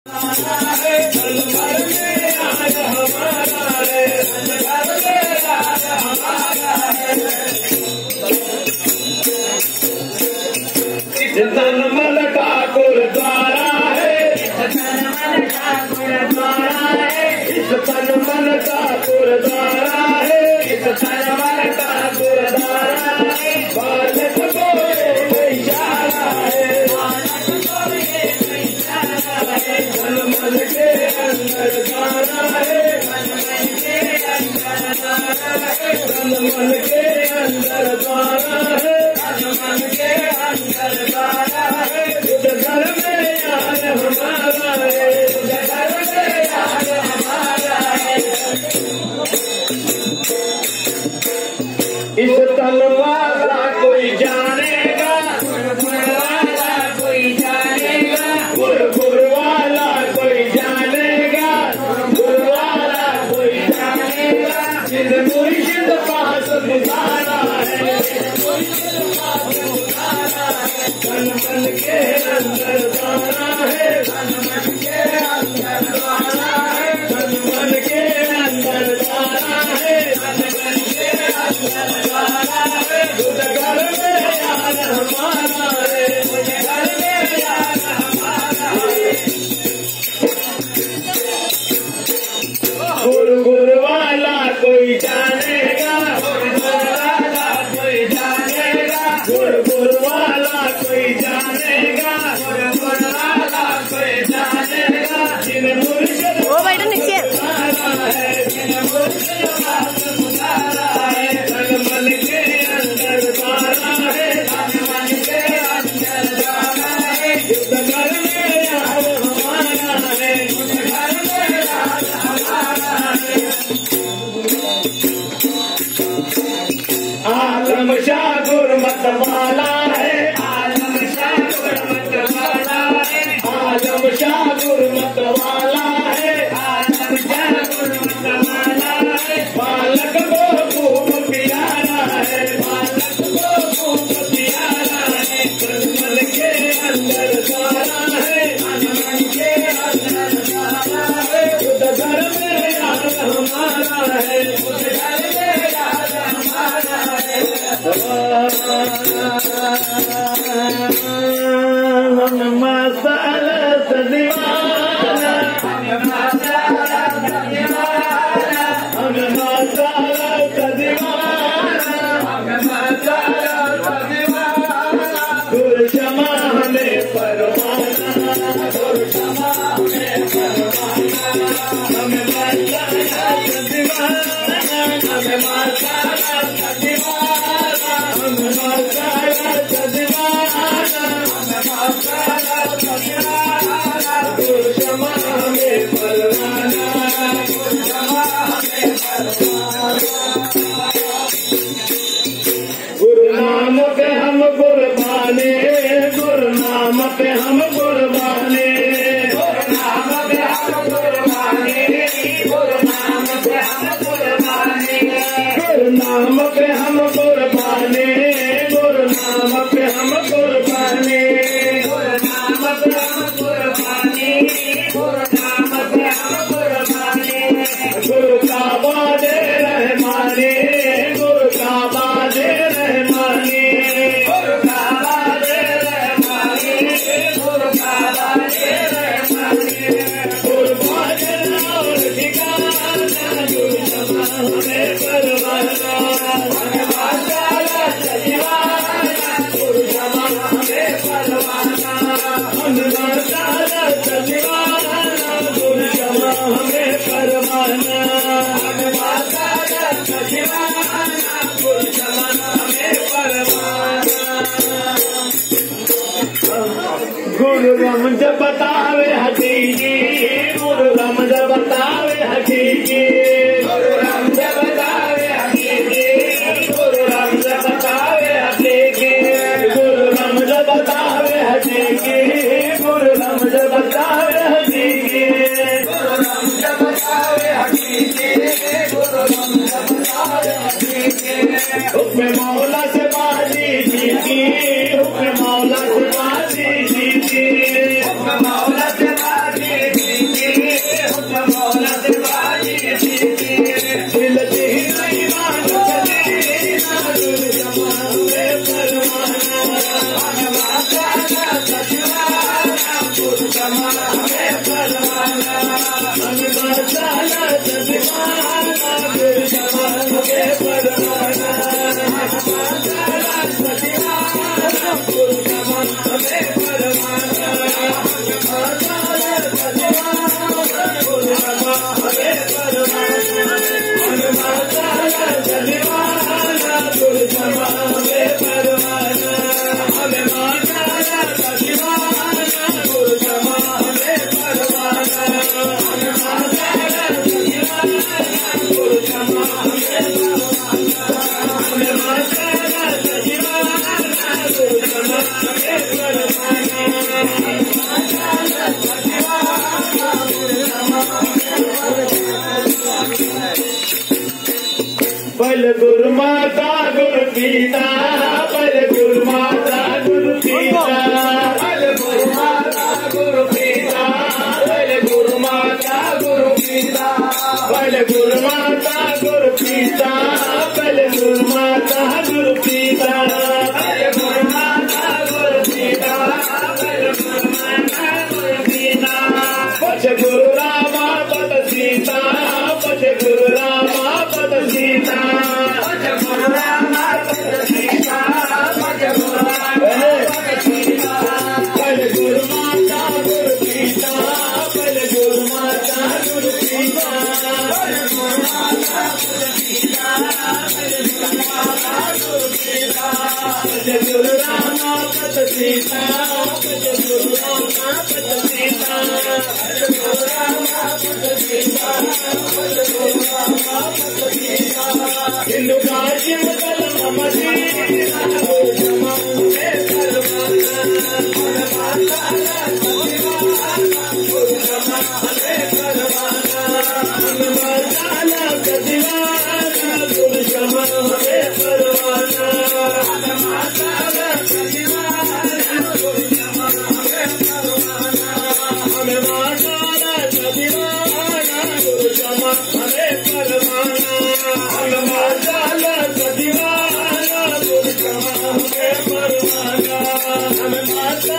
तनमन ठाकुर द्वारा है, तनमन ठाकुर द्वारा है, इस तनमन ठाकुर द्वारा है, इस तनमन ठाकुर द्वारा है। बालक को ये इशारा है, बालक को ये इशारा है, तन मन के अंदर द्वारा है, तन मन के अंदर द्वारा है, तन मन के अंदर द्वारा है, तन मन के अंदर द्वारा है। तुझ घर में यार हमारा है, तुझ घर में यार हमारा है। इस तन वाला कोई जानेगा, गुर वाला कोई जानेगा, गुर वाला कोई जानेगा, गुर वाला कोई जानेगा। जिन मुर्शिद पास गुजारा है, मुर्शिद पास गुजारा है, तन मन के अंदर द्वारा है, तन मन के अंदर द्वारा है, तन मन के अंदर द्वारा है, तन मन के अंदर द्वारा है। तुझ घर में यार हमारा है, तुझ घर में यार हमारा है। गुर वाला कोई जानेगा, गुर वाला कोई जानेगा, गुर वाला कोई जानेगा, गुर वाला कोई जानेगा। जिन मुर्शिद गुजारा है, जिन मुर्शिद पास गुजारा है, तन मन के अंदर द्वारा है, तन मन के अंदर द्वारा है। इस घर में यार हमारा है, इस घर में यार हमारा है। आलम शाह गुरमत वाला है, आलम शाह गुरमत वाला है, आलम शाह गुरमत वाला है, आलम शाह गुरमत वाला है। बालक को खूब प्यारा है, बालक को खूब प्यारा है, तन मन के अंदर द्वारा है, तन मन के अंदर द्वारा है। खुद घर में यार हमारा है, खुद घर में यार हमारा है। हम मसाला दीवाना, हम मसाला दीवाना, हम मसाला दीवाना, हम मसाला दीवाना। गुर क्षमा हमें परवाना, गुर क्षमा हमें परवाना। हम मसाला दीवाना, हम मसाला दीवाना, हम मसाला दीवाना, हम मसाला दीवाना। गुर क्षमा हमें परवाना, गुर क्षमा हमें परवाना। गुरु नाम पे हम कुर्बाने, गुरु नाम पे हम कुर्बाने, गुरु नाम पे हम कुर्बाने, गुरु नाम पे हम कुर्बाने, गुरु पहले गुरु माता गुरु पिता, पहले गुरु माता गुरु पिता, पहले गुरु माता गुरु पिता, पहले गुरु माता गुरु पिता, पहले गुरु माता गुरु पिता, पहले गुरु माता गुरु पिता, पहले गुरु माता गुरु पिता, पहले गुरु माता गुरु पिता, पछे गुरु रामा पद सीता, पछे गुरु रामा पद सीता, पछे गुरु रामा पद सीता, पछे गुरु रामा पद सीता, पहले गुरु माता गुरु पिता, पहले गुरु माता गुरु पिता, पहले गुरु माता गुरु पिता, पहले गुरु माता गुरु पिता, पछे गुरु रामा पद सीता।